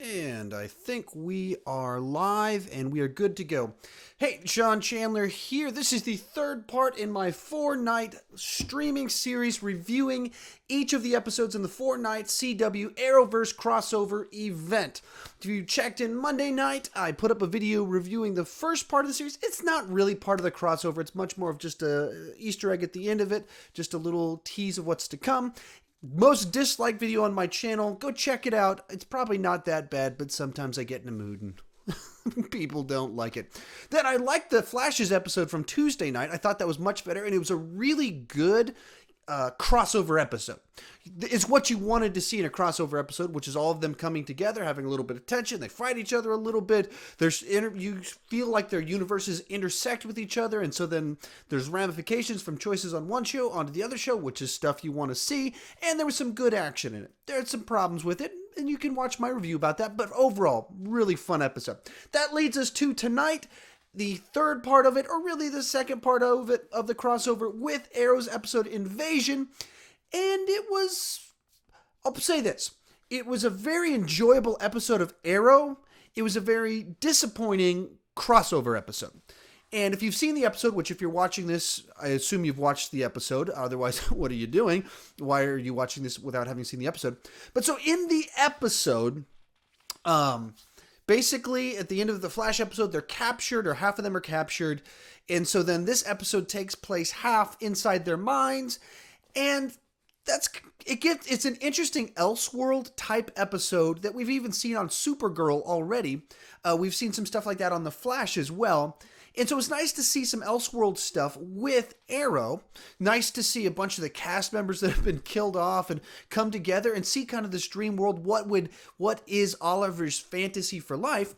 And I think we are live and we are good to go. Hey, John Chandler here. This is the third part in my 4-night streaming series reviewing each of the episodes in the 4-night CW Arrowverse crossover event. If you checked in Monday night, I put up a video reviewing the first part of the series. It's not really part of the crossover. It's much more of just a Easter egg at the end of it, just a little tease of what's to come. Most disliked video on my channel. Go check it out. It's probably not that bad, but sometimes I get in a mood and people don't like it. Then I liked the Flashes episode from Tuesday night. I thought that was much better, and it was a really good crossover episode. It's what you wanted to see in a crossover episode, which is all of them coming together, having a little bit of tension. They fight each other a little bit. You feel like their universes intersect with each other, and so then there's ramifications from choices on one show onto the other show, which is stuff you want to see. And there was some good action in it. There are some problems with it, and you can watch my review about that. But overall, really fun episode. That leads us to tonight. The third part of it, or really the second part of it, of the crossover with Arrow's episode Invasion. And it was, I'll say this, it was a very enjoyable episode of Arrow. It was a very disappointing crossover episode. And if you've seen the episode, which if you're watching this, I assume you've watched the episode. Otherwise, what are you doing? Why are you watching this without having seen the episode? But so in the episode, basically, at the end of the Flash episode, they're captured, or half of them are captured. And so then this episode takes place half inside their minds. And it's an interesting Elseworld type episode that we've even seen on Supergirl already. We've seen some stuff like that on The Flash as well. And so it's nice to see some Elseworld stuff with Arrow. Nice to see a bunch of the cast members that have been killed off and come together and see kind of this dream world. What is Oliver's fantasy for life?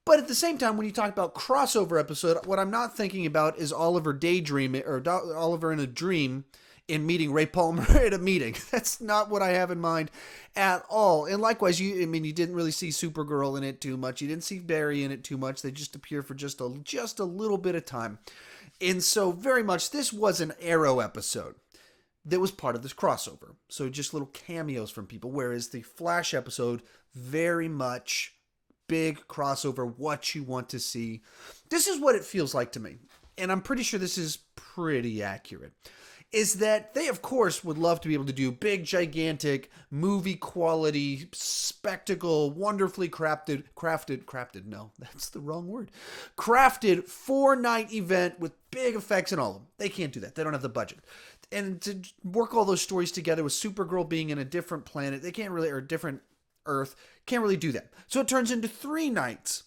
But at the same time, when you talk about crossover episode, what I'm not thinking about is Oliver daydreaming, or Oliver in a dream in meeting Ray Palmer at a meeting. That's not what I have in mind at all. And likewise, you didn't really see Supergirl in it too much. You didn't see Barry in it too much. They just appear for just a little bit of time. And so very much this was an Arrow episode that was part of this crossover. So just little cameos from people. Whereas the Flash episode, very much big crossover, what you want to see. This is what it feels like to me. And I'm pretty sure this is pretty accurate. Is that they, of course, would love to be able to do big, gigantic, movie quality, spectacle, wonderfully crafted, no, that's the wrong word, crafted 4-night event with big effects and all of them. They can't do that. They don't have the budget. And to work all those stories together with Supergirl being in a different planet, they can't really, or a different Earth, can't really do that. So it turns into 3 nights.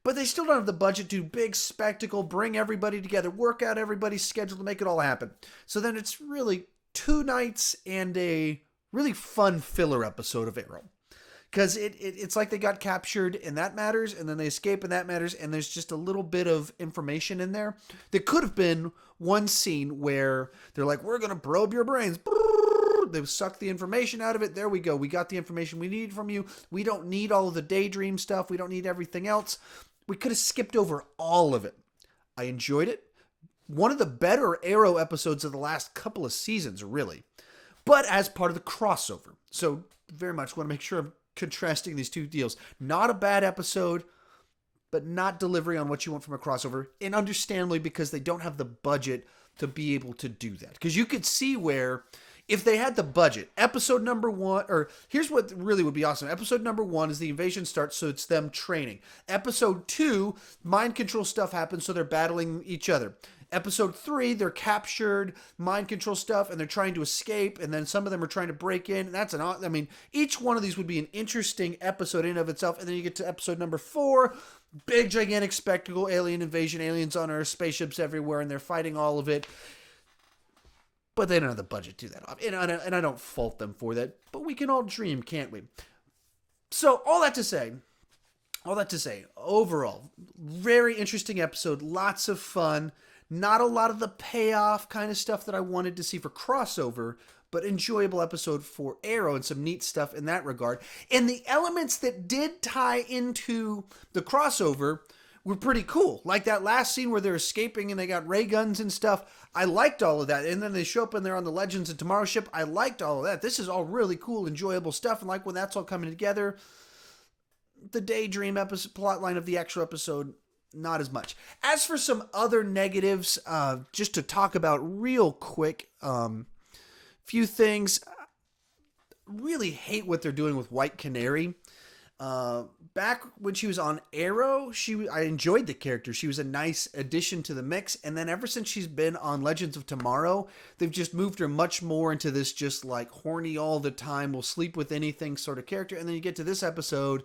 But they still don't have the budget to do big spectacle, bring everybody together, work out everybody's schedule to make it all happen. So then it's really 2 nights and a really fun filler episode of Arrow. Because it's like they got captured and that matters, and then they escape and that matters, and there's just a little bit of information in there. There could have been one scene where they're like, we're going to probe your brains. They suck the information out of it. There we go. We got the information we need from you. We don't need all of the daydream stuff. We don't need everything else. We could have skipped over all of it. I enjoyed it. One of the better Arrow episodes of the last couple of seasons, really. But as part of the crossover. So very much want to make sure I'm contrasting these two deals. Not a bad episode, but not delivery on what you want from a crossover. And understandably, because they don't have the budget to be able to do that. Because you could see where, if they had the budget, episode number 1, or here's what really would be awesome. Episode number 1 is the invasion starts, so it's them training. Episode 2, mind control stuff happens, so they're battling each other. Episode 3, they're captured, mind control stuff, and they're trying to escape, and then some of them are trying to break in. And each one of these would be an interesting episode in and of itself. And then you get to episode number 4, big, gigantic spectacle, alien invasion, aliens on Earth, spaceships everywhere, and they're fighting all of it. But they don't have the budget to do that. And I don't fault them for that. But we can all dream, can't we? So, all that to say, overall, very interesting episode. Lots of fun. Not a lot of the payoff kind of stuff that I wanted to see for crossover, but enjoyable episode for Arrow and some neat stuff in that regard. And the elements that did tie into the crossover were pretty cool. Like that last scene where they're escaping and they got ray guns and stuff. I liked all of that. And then they show up and they're on the Legends of Tomorrow ship. I liked all of that. This is all really cool, enjoyable stuff. And like when that's all coming together, the daydream episode plotline of the actual episode, not as much. As for some other negatives, just to talk about real quick, few things. Really hate what they're doing with White Canary. Back when she was on Arrow, I enjoyed the character. She was a nice addition to the mix. And then ever since she's been on Legends of Tomorrow, they've just moved her much more into this just like horny all the time, will sleep with anything sort of character. And then you get to this episode,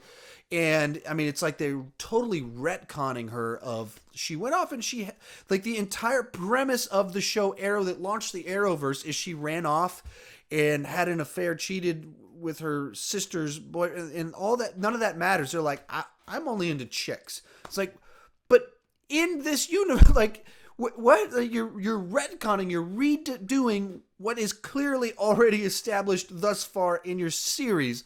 and I mean, it's like they're totally retconning her of she went off and she, like the entire premise of the show Arrow that launched the Arrowverse is she ran off and had an affair, cheated with her sister's boy, and all that. None of that matters. They're like, I'm only into chicks. It's like, but in this universe, like, what you're retconning, you're redoing what is clearly already established thus far in your series.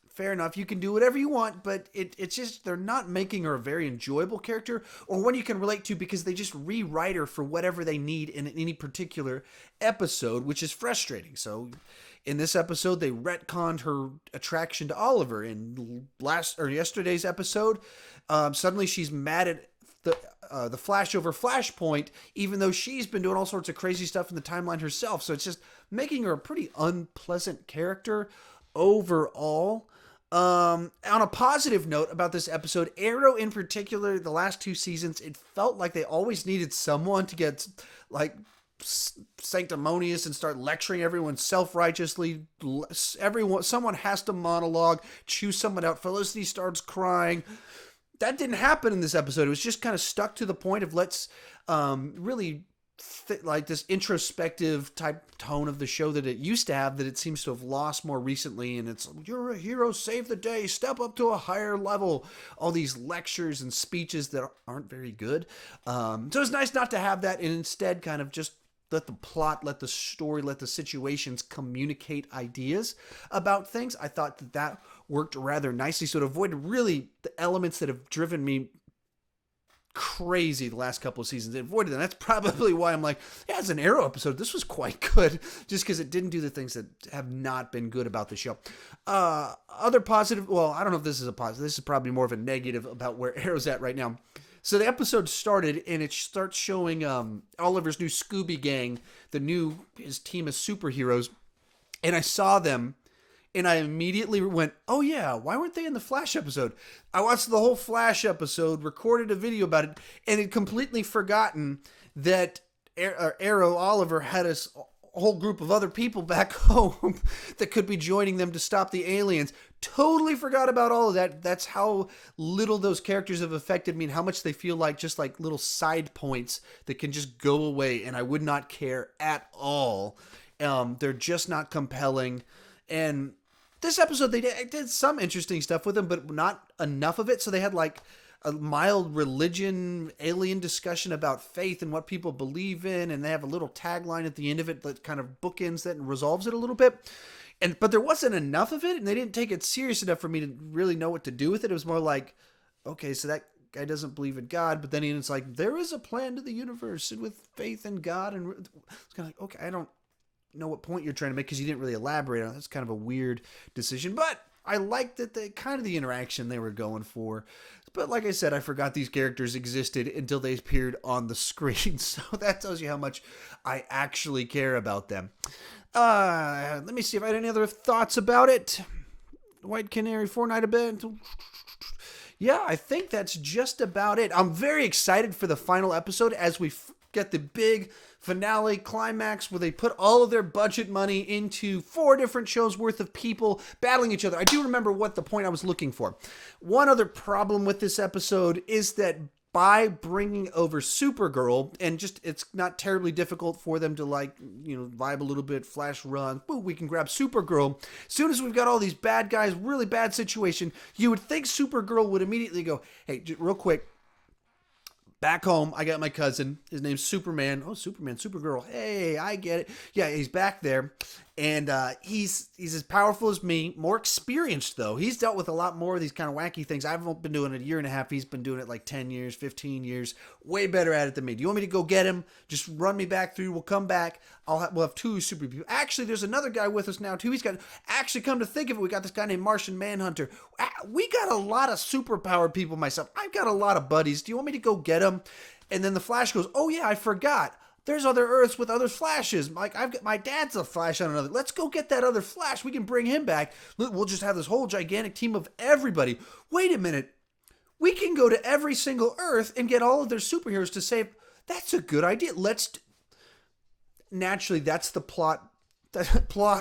Fair enough, you can do whatever you want, but it's just they're not making her a very enjoyable character or one you can relate to, because they just rewrite her for whatever they need in any particular episode, which is frustrating. So in this episode, they retconned her attraction to Oliver. In yesterday's episode, suddenly she's mad at the Flash over Flashpoint, even though she's been doing all sorts of crazy stuff in the timeline herself. So it's just making her a pretty unpleasant character overall. On a positive note about this episode, Arrow in particular, the last 2 seasons, it felt like they always needed someone to get like sanctimonious and start lecturing everyone self-righteously. Someone has to monologue, choose someone out. Felicity starts crying. That didn't happen in this episode. It was just kind of stuck to the point of let's really like this introspective type tone of the show that it used to have, that it seems to have lost more recently. And it's, you're a hero, save the day, step up to a higher level. All these lectures and speeches that aren't very good. So it's nice not to have that, and instead kind of just let the plot, let the story, let the situations communicate ideas about things. I thought that worked rather nicely. So it avoided really the elements that have driven me crazy the last couple of seasons. It avoided them. That's probably why I'm like, yeah, it's an Arrow episode. This was quite good, just because it didn't do the things that have not been good about the show. Other positive, well, I don't know if this is a positive. This is probably more of a negative about where Arrow's at right now. So the episode started, and it starts showing Oliver's new Scooby Gang, his team of superheroes, and I saw them. And I immediately went, oh yeah, why weren't they in the Flash episode? I watched the whole Flash episode, recorded a video about it, and had completely forgotten that Arrow Oliver had a whole group of other people back home that could be joining them to stop the aliens. Totally forgot about all of that. That's how little those characters have affected me, and how much they feel like just like little side points that can just go away, and I would not care at all. They're just not compelling. And this episode, they did some interesting stuff with them, but not enough of it. So they had like a mild religion, alien discussion about faith and what people believe in. And they have a little tagline at the end of it that kind of bookends that and resolves it a little bit. But there wasn't enough of it, and they didn't take it serious enough for me to really know what to do with it. It was more like, okay, so that guy doesn't believe in God, but then it's like, there is a plan to the universe, and with faith in God. And it's kind of like, okay, I don't know what point you're trying to make, because you didn't really elaborate on it. That's kind of a weird decision, but I liked that the interaction they were going for. But like I said, I forgot these characters existed until they appeared on the screen, so that tells you how much I actually care about them. Let me see if I had any other thoughts about it. White Canary, Fortnite event. Yeah, I think that's just about it. I'm very excited for the final episode as we get the big finale climax where they put all of their budget money into 4 different shows worth of people battling each other. I do remember what the point I was looking for. One other problem with this episode is that by bringing over Supergirl, and just it's not terribly difficult for them to vibe a little bit, Flash run, boom, we can grab Supergirl. As soon as we've got all these bad guys, really bad situation, you would think Supergirl would immediately go, hey, real quick, back home, I got my cousin. His name's Superman. Oh, Superman, Supergirl. Hey, I get it. Yeah, he's back there. And he's as powerful as me, more experienced though. He's dealt with a lot more of these kind of wacky things. I've been doing it a year and a half. He's been doing it like 10 years, 15 years. Way better at it than me. Do you want me to go get him? Just run me back through. We'll come back. We'll have two super people. Actually, there's another guy with us now too. Actually, come to think of it, we got this guy named Martian Manhunter. We got a lot of superpowered people myself. I've got a lot of buddies. Do you want me to go get him? And then the Flash goes, oh yeah, I forgot. There's other Earths with other Flashes. Like, I've got my dad's a Flash on another. Let's go get that other Flash. We can bring him back. We'll just have this whole gigantic team of everybody. Wait a minute. We can go to every single Earth and get all of their superheroes to save. That's a good idea. Naturally, that's the plot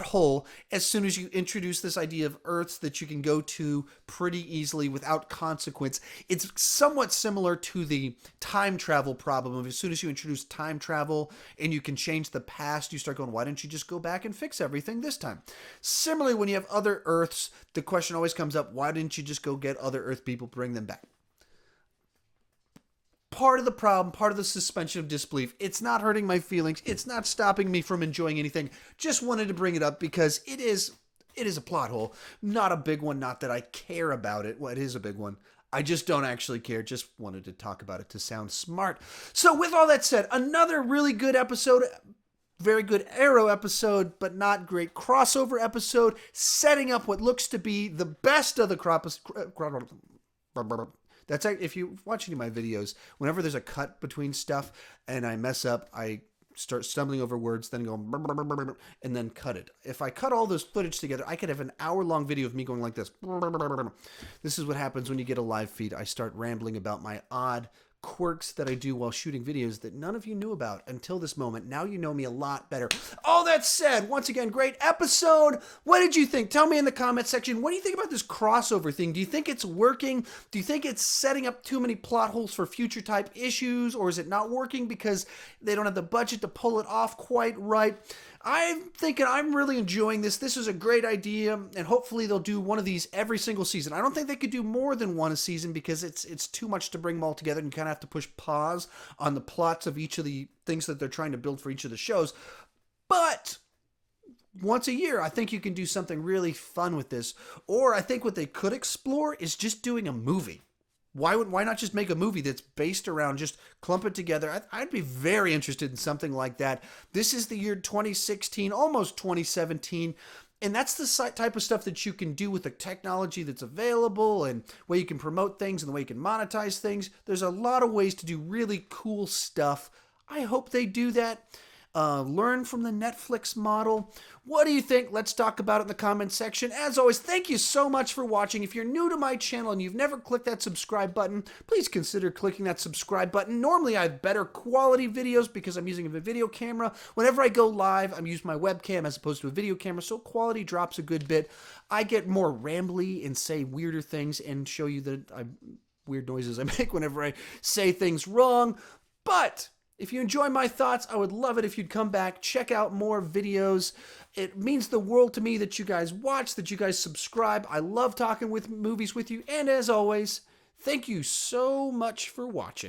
hole. As soon as you introduce this idea of Earths that you can go to pretty easily without consequence, it's somewhat similar to the time travel problem of as soon as you introduce time travel and you can change the past, you start going, why don't you just go back and fix everything this time? Similarly, when you have other Earths, the question always comes up, why didn't you just go get other Earth people, bring them back? Part of the problem, part of the suspension of disbelief. It's not hurting my feelings. It's not stopping me from enjoying anything. Just wanted to bring it up because it is a plot hole. Not a big one. Not that I care about it. Well, it is a big one. I just don't actually care. Just wanted to talk about it to sound smart. So with all that said, another really good episode. Very good Arrow episode, but not great crossover episode. Setting up what looks to be the best of the That's if you watch any of my videos, whenever there's a cut between stuff and I mess up, I start stumbling over words, then go and then cut it. If I cut all this footage together, I could have an hour-long video of me going like this. This is what happens when you get a live feed. I start rambling about my odd quirks that I do while shooting videos that none of you knew about until this moment. Now you know me a lot better. All that said, once again, great episode. What did you think? Tell me in the comment section. What do you think about this crossover thing? Do you think it's working? Do you think it's setting up too many plot holes for future type issues? Or is it not working because they don't have the budget to pull it off quite right? I'm thinking I'm really enjoying this. This is a great idea, and hopefully they'll do one of these every single season. I don't think they could do more than one a season because it's too much to bring them all together, and you kind of have to push pause on the plots of each of the things that they're trying to build for each of the shows. But once a year, I think you can do something really fun with this. Or I think what they could explore is just doing a movie. Why not just make a movie that's based around, just clump it together? I'd be very interested in something like that. This is the year 2016, almost 2017. And that's the type of stuff that you can do with the technology that's available and way you can promote things and the way you can monetize things. There's a lot of ways to do really cool stuff. I hope they do that. Learn from the Netflix model. What do you think? Let's talk about it in the comments section. As always, thank you so much for watching. If you're new to my channel and you've never clicked that subscribe button, please consider clicking that subscribe button. Normally, I have better quality videos because I'm using a video camera. Whenever I go live, I'm using my webcam as opposed to a video camera, so quality drops a good bit. I get more rambly and say weirder things and show you the weird noises I make whenever I say things wrong. But if you enjoy my thoughts, I would love it if you'd come back, check out more videos. It means the world to me that you guys watch, that you guys subscribe. I love talking with movies with you. And as always, thank you so much for watching.